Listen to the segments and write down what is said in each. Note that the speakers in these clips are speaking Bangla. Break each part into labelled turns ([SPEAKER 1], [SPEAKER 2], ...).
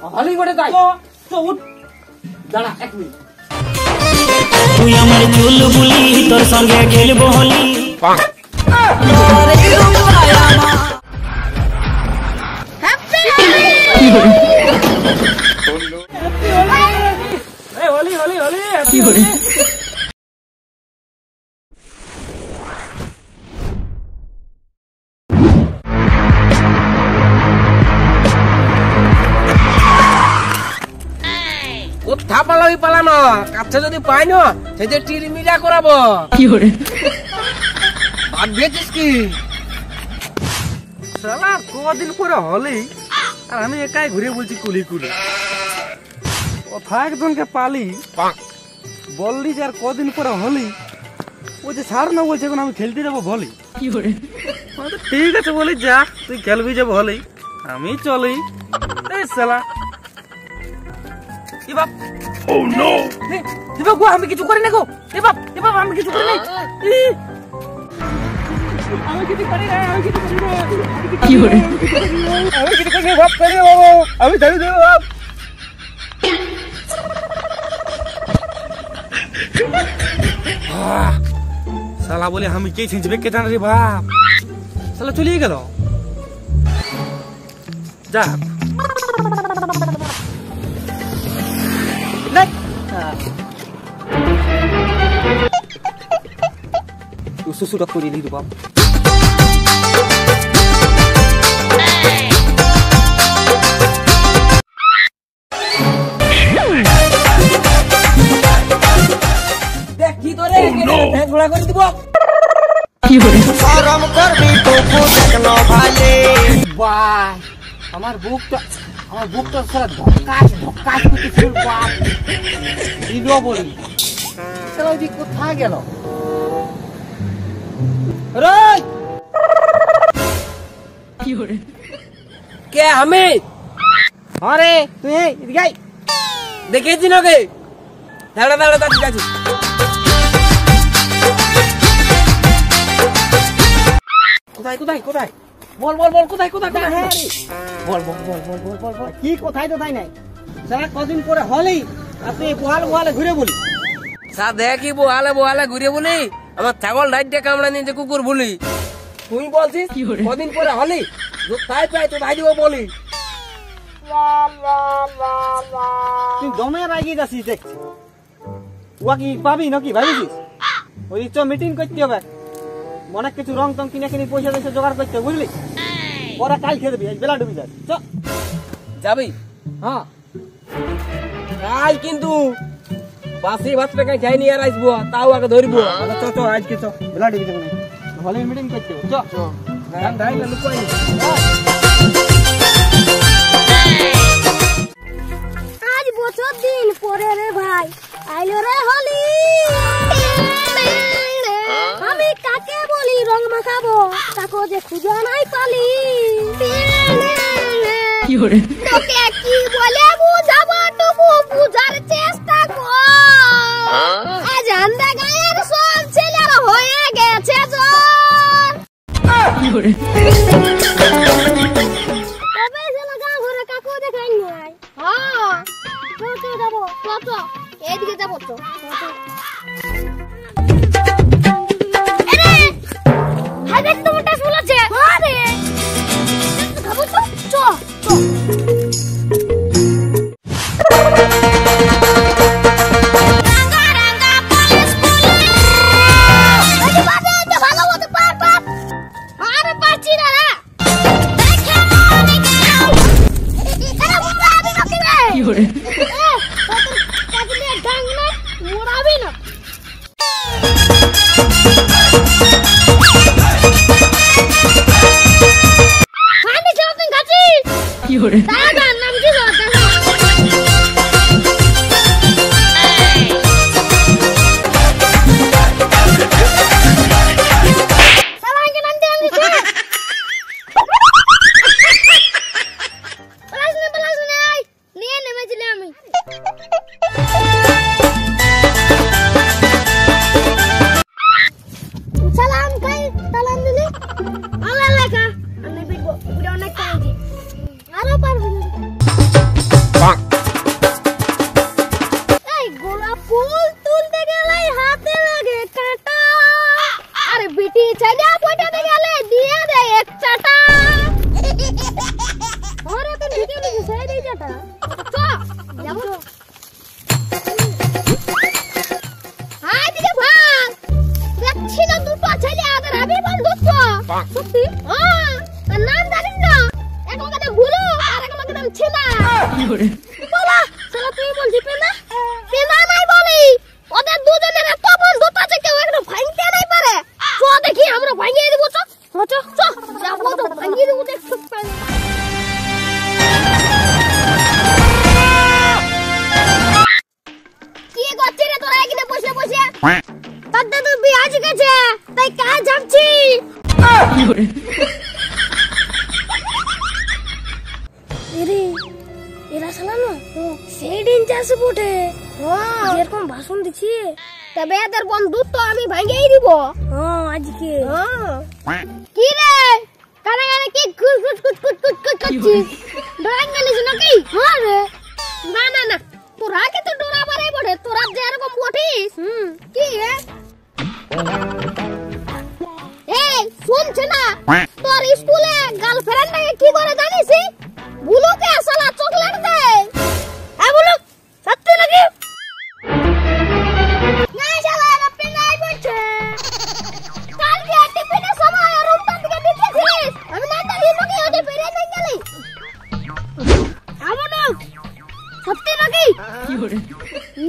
[SPEAKER 1] হলি বড়ে তাই তো উঠ দাঁড়া এক মিনিট
[SPEAKER 2] তুই আমার চুল বুলি তোর সঙ্গে খেলবো হলি
[SPEAKER 1] হলি হলি হলি
[SPEAKER 2] কি হলি
[SPEAKER 1] কোথা পালাবি পালানো কাছে যদি পাই না সেই যে টিরিমিরা করাবো
[SPEAKER 2] কি হরে
[SPEAKER 1] ভাত ভেজিস কি শালা কদিন পরে হলি আর আমি একাই ঘুরে বলছি কুলি কুলি কথা একজনকে পালি বললি যে আর কদিন পরে হলি ও যে ছাড় না বলছে এখন আমি খেলতে যাবো ভলি
[SPEAKER 2] কি হরে
[SPEAKER 1] ঠিক আছে বলি যা তুই খেলবি যাবো হলি আমি চলি এই শালা এ বাপ ও নো এ বাপ আমি কিছু করি না গো এ বাপ আমি কিছু করি না আমি কিছু করি না
[SPEAKER 2] কি হরে
[SPEAKER 1] আমি কিছু করি না বাপ করি না বাবু আমি জানি না বাপ শালা বলে আমি কে ছিঁচবে কে জানা রে বাপ শালা চলিয়ে গেল যা sudah kau jadi hidup apa? Dek gitu deh, dek gula kau itu bok.
[SPEAKER 2] Saram karbi toku dekno bhale.
[SPEAKER 1] Wah, আমার বুকটা সারা ধক্কাস করতে শুরু বাপ দিলো বলি চলো দি কোথায় গেল রে
[SPEAKER 2] কি হরে
[SPEAKER 1] কে আমি আরে তুই এদিকে আই দেখেছি না কে দাঁড়া ঠিক আছে কোথায় বল কোথায় হ্যাঁ বল কি কোথায় তো তাই নাই সারা কদিন পরে হলেই আপনি বোয়ালে ঘুরে বলি সা দেখি বোয়ালে ঘুরে বলি আমার ছাগল নাইটে কামড়া নিয়ে কুকুর বলি তুই বলছিস কদিন পরে হলি তাই পাই তো ভাই দিব বলি তুই দমে রাগি যাচ্ছিস দেখছি ওয়া কি পাবি নাকি ভাবিছিস ওই চ মিটিং করতে হবে অনেক কিছু রং টং কিনে পয়সা পয়সা জোগাড় করতে বুঝলি ওরা কাল খেয়ে দিবি বেলা ডুবি যাবে চ যাবি হ্যাঁ কাল কিন্তু বাসি ভাত টাকা খাই নিয়ে আর আসবো তাও আগে ধরবো চ আজকে চ বেলা ডুবি যাবে হলে মিটিং করতে হবে চ ধাই না লুকাই
[SPEAKER 3] আজ বছর দিন পরে রে ভাই আইলো রে হলি আমি কাকে বলি রং মাখাবো তাকে যে খুঁজে নাই পালি
[SPEAKER 2] কি হরে
[SPEAKER 3] তোকে কি বলে বুঝাবো টুকু বুঝার চেষ্টা কর আজ আন্দা গায়ের সব ছেলেরা হয়ে গেছে জ্বর
[SPEAKER 2] কি হরে
[SPEAKER 3] তবে ছেলে গাঁ ঘরে কাকু দেখাই নাই হ্যাঁ তো যাবো তো এইদিকে যাবো তো দেখ তো মোটা ফুল আছে আরে খাবো তো চ রাঙ্গা পুলিশ আরে বাবা তো ভালো মতো পার আরে পাচ্ছি না দেখে মনে গেল আরে মুরাবি নাকি রে
[SPEAKER 2] কি হরে
[SPEAKER 3] কাজলে ডাং না মুরাবি না
[SPEAKER 2] কি হরে
[SPEAKER 3] দাদা নাম কি দাদা সালাঙ্গে নাম দিয়ে নিছে প্লাস নে নিয়ে নেমেছিলাম আমি সেই দিকটা চ যাব হাই দিকে ভাগ দেখছি না দুটো ছেলে আদের আমি বন্ধুত্ব সত্যি হ্যাঁ আর নাম জানিস না এক লোকের নাম ভুলু আর এক লোকের নাম ছিনা
[SPEAKER 2] কি করে
[SPEAKER 3] বাবা সালা তুই বলছি পেনা পেনা নাই বলি ওদের দুজনের এত বন্ধুত্ব আছে কেউ একটা ভাঙতে নাই পারে চ দেখি আমরা ভাঙিয়ে দেব চ চ চ যাবো তো ভাঙিয়ে দেব দেখছ কি করছিস রে তোরা এখানে বসে বসে দাদা তো বিয়ে গেছে তাই কাজ যাচ্ছি
[SPEAKER 2] কি করে
[SPEAKER 3] এরে এরা শালা না সেই দিন চাষে বটে যেরকম ভাষণ দিছি তবে এদের বন্ধুত্ব আমি ভাঙিয়ে দিব আজকে কি রে কানে কানে কি কুচ কুচ কুচ কুচ কুচ কুচ করছিস ডরাই গেলিস নাকি হ্যাঁ রে না না না তোরা কি তো ডরা বাড়াই বটে তোরা যেরকম বটিস কি রে এই শুনছ না তোর স্কুলে গার্লফ্রেন্ডকে কি করে জানিস বুলুকে শালা চকলেট দে হ্যাঁ বুলু সত্যি নাকি না শালা আপনি নাই বলছে কালকে টিফিনের সময় রুমটা থেকে দিতেছিস আমি না তালি নাকি ওতে বেরিয়ে নাই গেলি আমনো সত্যি নাকি
[SPEAKER 2] কি করে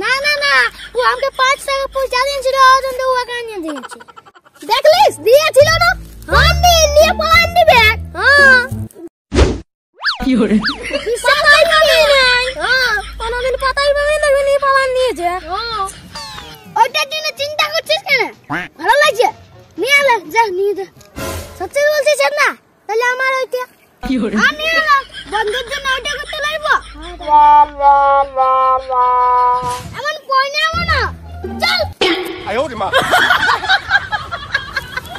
[SPEAKER 3] না না না ও আমাকে 5 টাকা পয়সা দিয়েছিল ওজন তো ওকে আনিয়ে দিয়েছে দেখলিস দিয়েছিল না আমি নিয়ে পালান দিবে হ্যাঁ
[SPEAKER 2] কি করে
[SPEAKER 3] পাতাই পাবে নাই হ্যাঁ কোনদিন পাতাই পাবে না নিয়ে পালান নিয়েছে হ্যাঁ ওইটার জন্য চিন্তা করছিস কেন ভালো লাগছে নিয়ে আলে যা নিয়ে যা সত্যি বলছিস না তাহলে আমার ওইটা
[SPEAKER 2] কি করে
[SPEAKER 3] আমি আলো বন্ধুর জন্য ওইটা করতে লাগবো এমন কই না এমন না চল
[SPEAKER 4] আয় ওরে মা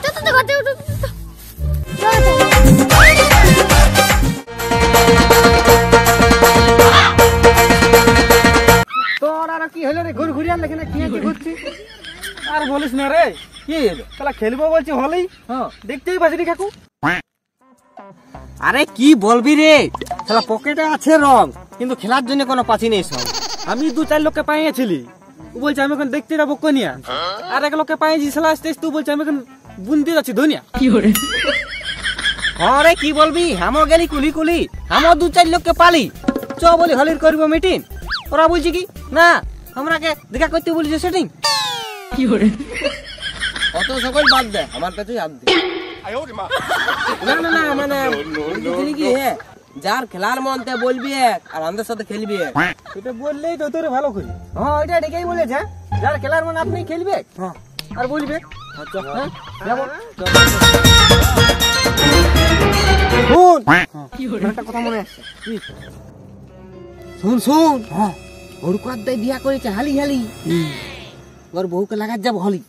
[SPEAKER 3] চল তো ঘরে উঠ
[SPEAKER 1] তোর আর কি হলো রে ঘুর ঘুরিয়া লেখে না কি ঘুরছি আর বলিস না রে কি হলো শালা খেলবো বলছি হলেই হ্যাঁ দেখতেই পাচ্ছি রে কাকু আরে কি বলবি রে শালা পকেটে আছে রং কিন্তু খেলার জন্য কোনো পাচ্ছি নেই সব আমি 2-4 লোককে পাইয়েছিলি ও বলছে আমি এখন দেখতে যাবো কোনিয়া আর এক লোককে পাইয়েছি শালা আসতে তুই বলছে আমি এখন বুনতে যাচ্ছি ধনিয়া
[SPEAKER 2] কি করে
[SPEAKER 1] আরে কি বলবি হামো গেলি কুলি কুলি হামো 2-4 লোককে পালি চ বলি হলির করব মিটিং ওরা বলছি কি না আমরাকে দেখা করতে বলিছে সেটিং
[SPEAKER 2] কি করে
[SPEAKER 1] অত সকল বাদ দে আমার কাছে হাত দে
[SPEAKER 4] আয় ওরে মা
[SPEAKER 1] না না না মানে বুঝলি কি হে যার খেলার মনতে বলবি আর আমাদের সাথে খেলবি এটা বললেই তো তোরে ভালো করি হ্যাঁ এটা ঠিকই বলেছে যার খেলার মন আপনি খেলবে হ্যাঁ আর বলবে আচ্ছা হ্যাঁ যাব শুন
[SPEAKER 2] কি করে
[SPEAKER 1] একটা কথা মনে আসছে শুন শুন হ্যাঁ ওর কাদ্দাই বিয়া করেছে হালি হালি ওর বউকে লাগাত যাব হলি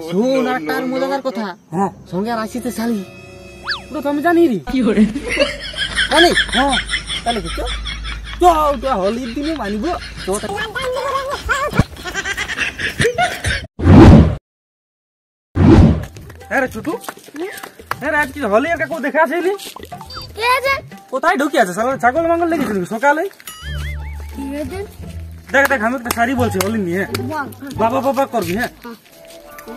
[SPEAKER 1] শুন আর তার মজাদার কথা হ্যাঁ সঙ্গে আর আসিতে শালি ওটা তো আমি জানি রে
[SPEAKER 2] কি করে
[SPEAKER 1] জানি হ্যাঁ তাহলে কি তো তো হলির দিনে মানিব তো হ্যাঁ রে ছোটু হ্যাঁ রে আজকে হলি আর কাকু দেখা আসেনি
[SPEAKER 3] কে আছে
[SPEAKER 1] কোথায় ঢুকে আছে সালা ছাগল মাঙ্গল লেগেছিল সকালে
[SPEAKER 3] কি আছে
[SPEAKER 1] দেখ দেখ আমি একটা শাড়ি বলছি হলি নিয়ে বাবা বাবা করবি হ্যাঁ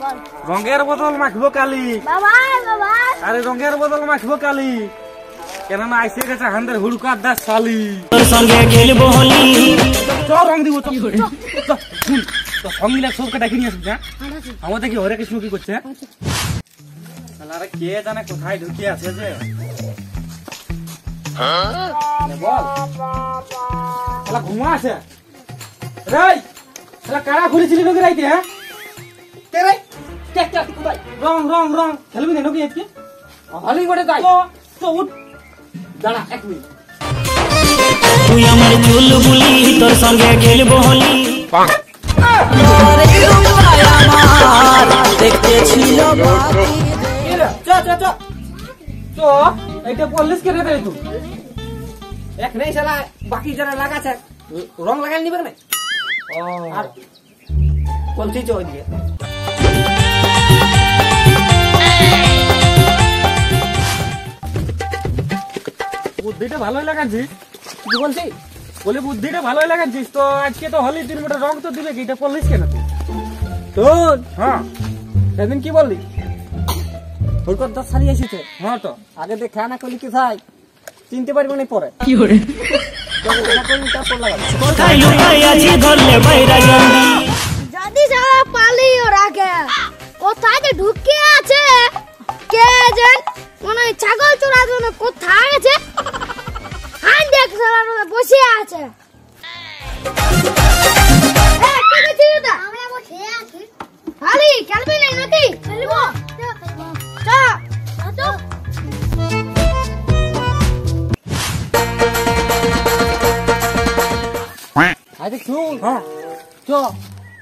[SPEAKER 3] বল
[SPEAKER 1] রঙের বদল মাখবো কালি
[SPEAKER 3] বাবা বাবা
[SPEAKER 1] আরে রঙের বদল মাখবো কালি কেননা আইসে গেছে হান্দের হুড়কার দাস শালি
[SPEAKER 2] তোর সঙ্গে খেলবো হলি
[SPEAKER 1] চ রং দিব তো শুন তো সঙ্গিলা সবকে ডেকে নিয়ে আসবি হ্যাঁ আমার দেখি হরে কৃষ্ণ কি করছে আরে কে জানে কোথায় ঢুকে আছে যে বল শালা ঘুমা আছে রেই শালা কারা খুলেছিলি নকি রাইতে হ্যাঁ কে রে কে কে কোথায় রং রং রং খেলবি না নকি আজকে হলি বড়ে যাই তো উঠ দাঁড়া 1 মিনিট
[SPEAKER 2] তুই আমার চুলবুলি তোর সঙ্গে খেলবো হলি দেখতে ছিল
[SPEAKER 1] চ চ চ চ এইটা পলিশ করে দে তুই এক নেই শালা বাকি যারা লাগাছে রং লাগাই নিবে না ও আর কোনটি চ ওইদিকে বুদ্ধিটা ভালোই লাগাচ্ছিস। কি বলছিস? বলে বুদ্ধিটা ভালোই লাগাচ্ছিস। তো আজকে তো হলি দিন মোটা রং তো দিবে কি, এটা পড়লিস কেন তুই? তোর হ্যাঁ সেদিন কি বললি? ওর দশ সারি এসেছে। হ্যাঁ তো আগে দেখে না করলি কি ভাই, চিনতে পারবো না পরে।
[SPEAKER 2] কি করে কোথায় লুকাই আছি ধরলে বাইরা জানি।
[SPEAKER 3] যদি যারা পালিয়ে রাখে কোথায় যে ঢুকে আছে কে জান, মনে হয় ছাগল চোরার জন্য কোথায় গেছে, হান দেখ সালানো বসে আছে। কি করছিস এটা? আমরা বসে আছি। খালি খেলবি না নাকি? খেলবো চল চল।
[SPEAKER 1] আরে শুন, হ্যাঁ চ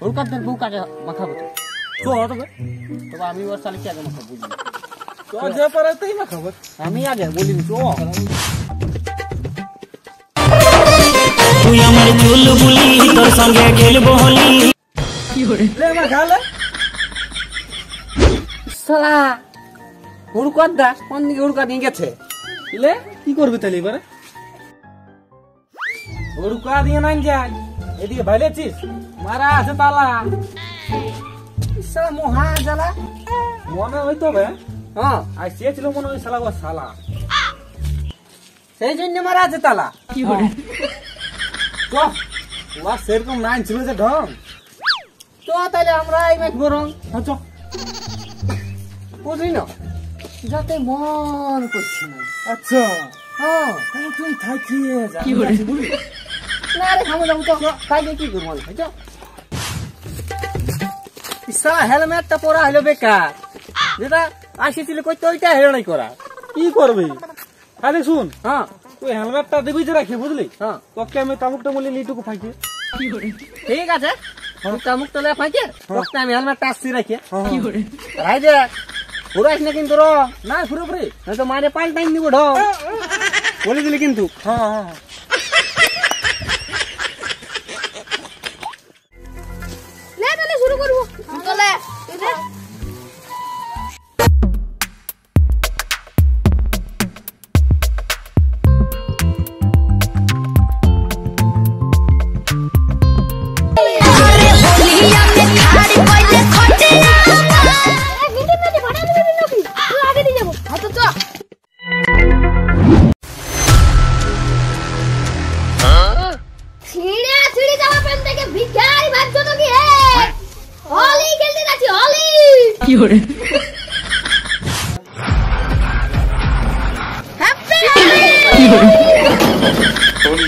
[SPEAKER 1] ওর কাছে বউ কাছে মাখাবো তো। চ তবে তবে আমি ওর সালে কি আগে মাখাবো বুঝলি? তো যা পারাতেই মাখাবো আমি আগে বলিনি। চ
[SPEAKER 2] তুই আমার চুল বুলি তোর সঙ্গে খেলবো হোলি। কি করে
[SPEAKER 1] লে আমার খালে সালা হুড়কার দাস কোন দিকে হুড়কা নিয়ে গেছে? লে কি করবি তাহলে এবারে? হুড়কা দিয়ে নাই যাই, এদিকে ভাইলেছিস মারা আছে তালা। সালা মহা জ্বালা মনে হইতো বে। হ্যাঁ আর সে ছিল মনে হয় শালা, ও শালা সেই জন্য মারা আছে তালা।
[SPEAKER 2] কি করে
[SPEAKER 1] চ ও সেরকম নাই ছিল যে ঢং। চ তাহলে আমরা এই ম্যাচ বরং চ বুঝলি না, যাতে মন করছি না। আচ্ছা হ্যাঁ তাই তুই থাকিয়ে যা।
[SPEAKER 2] কি করে
[SPEAKER 1] বুঝলি না রে খামো যাবো। চ তাই কি করবো চ। সালা হেলমেটটা পরা হলো বেকার, যেটা আসেছিল করতে ওইটা হেলো নাই করা। কি করবি? আরে শুন, হ্যাঁ তুই হেলমেটটা দিবি যে রাখি বুঝলি? হ্যাঁ তোকে আমি তামুকটা বলে লিটুকু ফাঁকি।
[SPEAKER 2] কি করে
[SPEAKER 1] ঠিক আছে তামুকটা লে ফাঁকে তোকে আমি হেলমেটটা আসছি রাখি।
[SPEAKER 2] কি করে
[SPEAKER 1] রাই দে ঘুরাইস না কিন্তু র না পুরোপুরি তো মারে পাল্টাই দিব ঢ বলে দিলি কিন্তু। হ্যাঁ হ্যাঁ
[SPEAKER 3] লে তাহলে শুরু করব। চলে
[SPEAKER 2] কি করে কি করে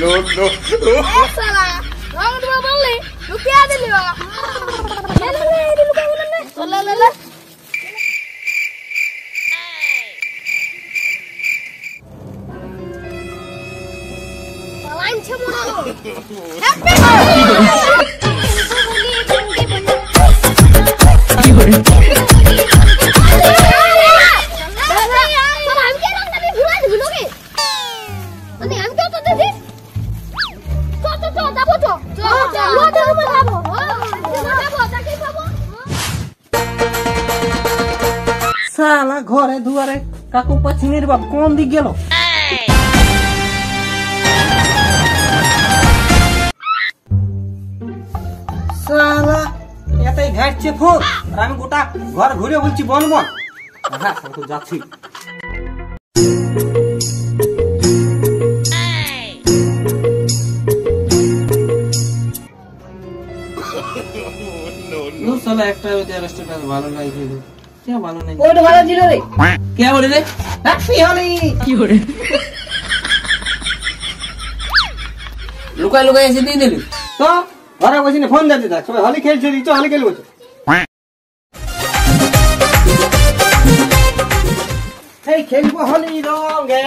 [SPEAKER 4] No, no, no.
[SPEAKER 3] সালা রং দিব বললি লুকিয়ে দিলি বাবা। লে লে লে এদিকে লুকিয়ে বললে লে লে লে পালাইছে মনে হ্যাপি
[SPEAKER 2] কি করে
[SPEAKER 1] সালা ঘরে দুয়ারে কাকু পাছিনের বাপ কোন দিক গেল? সালা এটাই ঘাটছে ফোর আর আমি গোটা ঘর ঘুরে বলছি বন বন। হ্যাঁ তো যাচ্ছি। সালা একটা রেস্টুরেন্ট ভালো নাই কে ভালো নাই ওইটা ভালো ছিল রে। কে বলে রে হ্যাপি হলি?
[SPEAKER 2] কি করে
[SPEAKER 1] লুকাই লুকাই এসে দিয়ে দিলি তো ঘরে বসে ফোন দিতে থাক সবাই হলি খেলছে দিচ্ছ হলি খেলবো। এই খেলবো হলি রঙে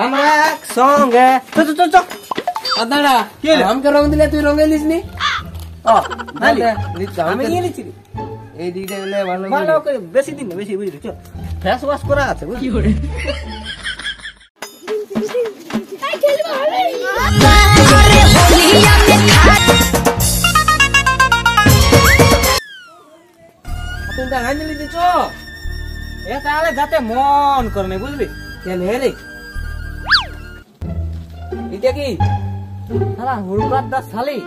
[SPEAKER 1] আমরা একসঙ্গে। চ দাদা কি আমাকে রং দিলে তুই রঙে লিস নি? আমি নিয়ে নিচ্ছি এই দিকে ভালো করে বেশি দিন বেশি বুঝলি। চ ফেস ওয়াশ করা আছে
[SPEAKER 2] কি করে
[SPEAKER 1] তাহলে যাতে মন করে বুঝলি কেন রে এটা কি শালা হুড়কার দা শালি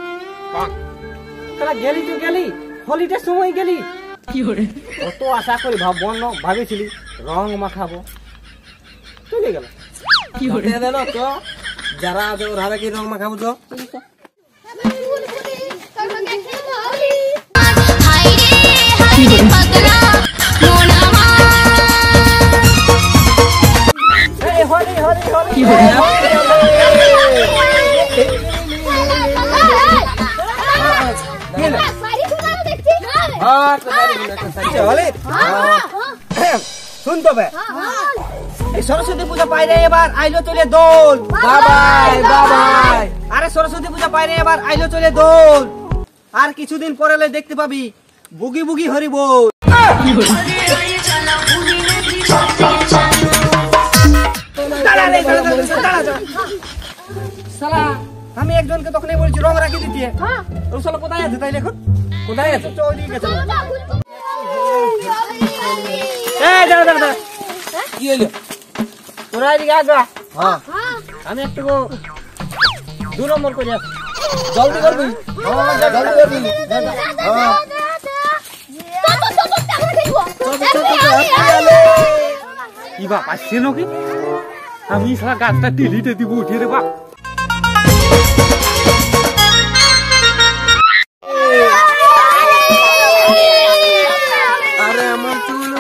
[SPEAKER 1] শালা গেলি তো গেলি হলিডে সময় গেলি কি করে কত আশা করি ভাবেছিলি রং মাখাবো চলে গেল কি করে দেন তো যারা আছে ওর হাতে কি রং মাখাবো তো হরি হরি হরি কি করে শুন তবে সরস্বতী পূজা পাইরে এবার আইলো চলে দোল বাবাই বাবাই আরে সরস্বতী পূজা পাইরে এবার আইলো চলে দোল আর কিছুদিন পরে দেখতে পাবি বুগি বুগি হরি বল শালা আমি একজনকে তখনই বলছি রং রাখি দিতে ও শালা কোথায় আছে তাই দেখুন কোথায় আছে চৌদি গেছে এই দাঁড়া দাঁড়া কি হলো তোরা এদিকে আগা হ্যাঁ আমি একটু 2 নম্বর করে আসি জলদি করবি হ্যাঁ জলদি করবি কি বাপ আসছে নাকি আমি সারা গাছটা টিলিতে দিব উঠে রে বাপ আরে আমার চুল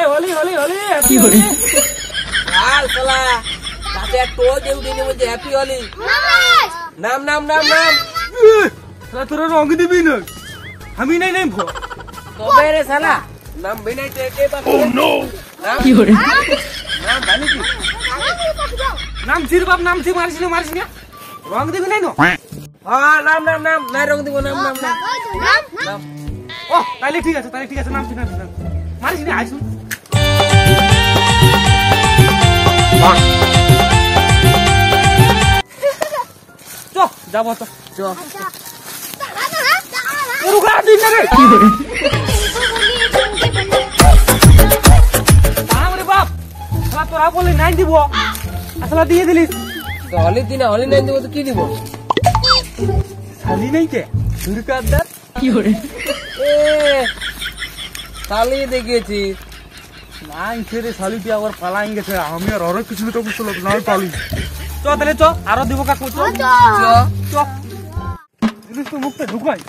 [SPEAKER 1] হলি হলি হলি কি হলি আর শালা তাতে তো দেউডি নি বলছে হ্যাপি হলি নাম নাম নাম নাম শালা তোর রং দিবি না আমি নাই নাই ভো তবে রে শালা নাম বিনাই তে কে বাপ ও নো কি হরে নাম জানি কি নাম চির বাপ নাম চির মারিস না রং দিবি নাই নো হ্যাঁ নাম নাম নাম নাই রং দিব নাম নাম নাম ও তাইলে ঠিক আছে নাম চির নাম মারিস না আইসু চ যাবো তো চ রুকা দিন না রে কি করে আমারে বাপ শালা তোরা বলে নাই দিব আসলে দিয়ে দিলিস তো হলি দিনা হলি নাই দিব তো কি দিব শালি নাই কে দুর্গাদার কি করে এ শালি দেখেছি নাই ছেড়ে শালিটি আবার পালাই গেছে আমি আর আরো কিছু তো বুঝতে না পালি চ তাহলে চ আরো দিব কাকু চ চ জিনিস তো মুখটা ঢুকাই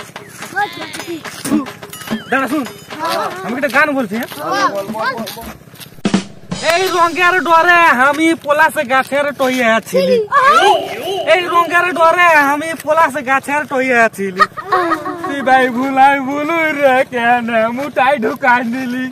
[SPEAKER 1] দাঁড়া শুন আমি একটা গান বলছি এই রঙের ডরে আমি পলাশে গাছের টইয়ে আছিলি এই রঙের ডরে আমি পলাশে গাছের টইয়ে আছিলি তুই ভাই ভুলাই ভুলু রে কেন মুটাই ঢুকাই দিলি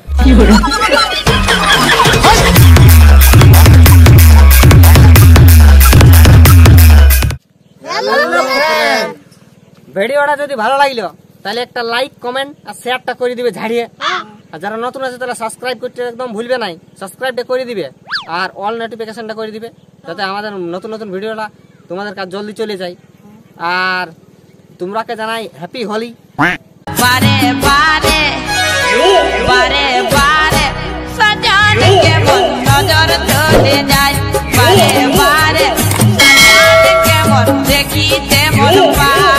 [SPEAKER 1] ভিডিওটা যদি ভালো লাগলো তাহলে একটা লাইক কমেন্ট আর শেয়ারটা করে দিবে ঝাড়িয়ে আর যারা নতুন আছে তারা সাবস্ক্রাইব করতে একদম ভুলবে নাই সাবস্ক্রাইবটা করে দিবে আর অল নোটিফিকেশনটা করে দিবে যাতে আমাদের নতুন নতুন ভিডিওটা তোমাদের কাছে জলদি চলে যায় আর তোমরাকে জানাই হ্যাপি হোলি
[SPEAKER 5] বারে বারে বারে বারে সজন কে মন নজর চলে যায় বারে বারে সজন কে মন দেখিতে মন পায়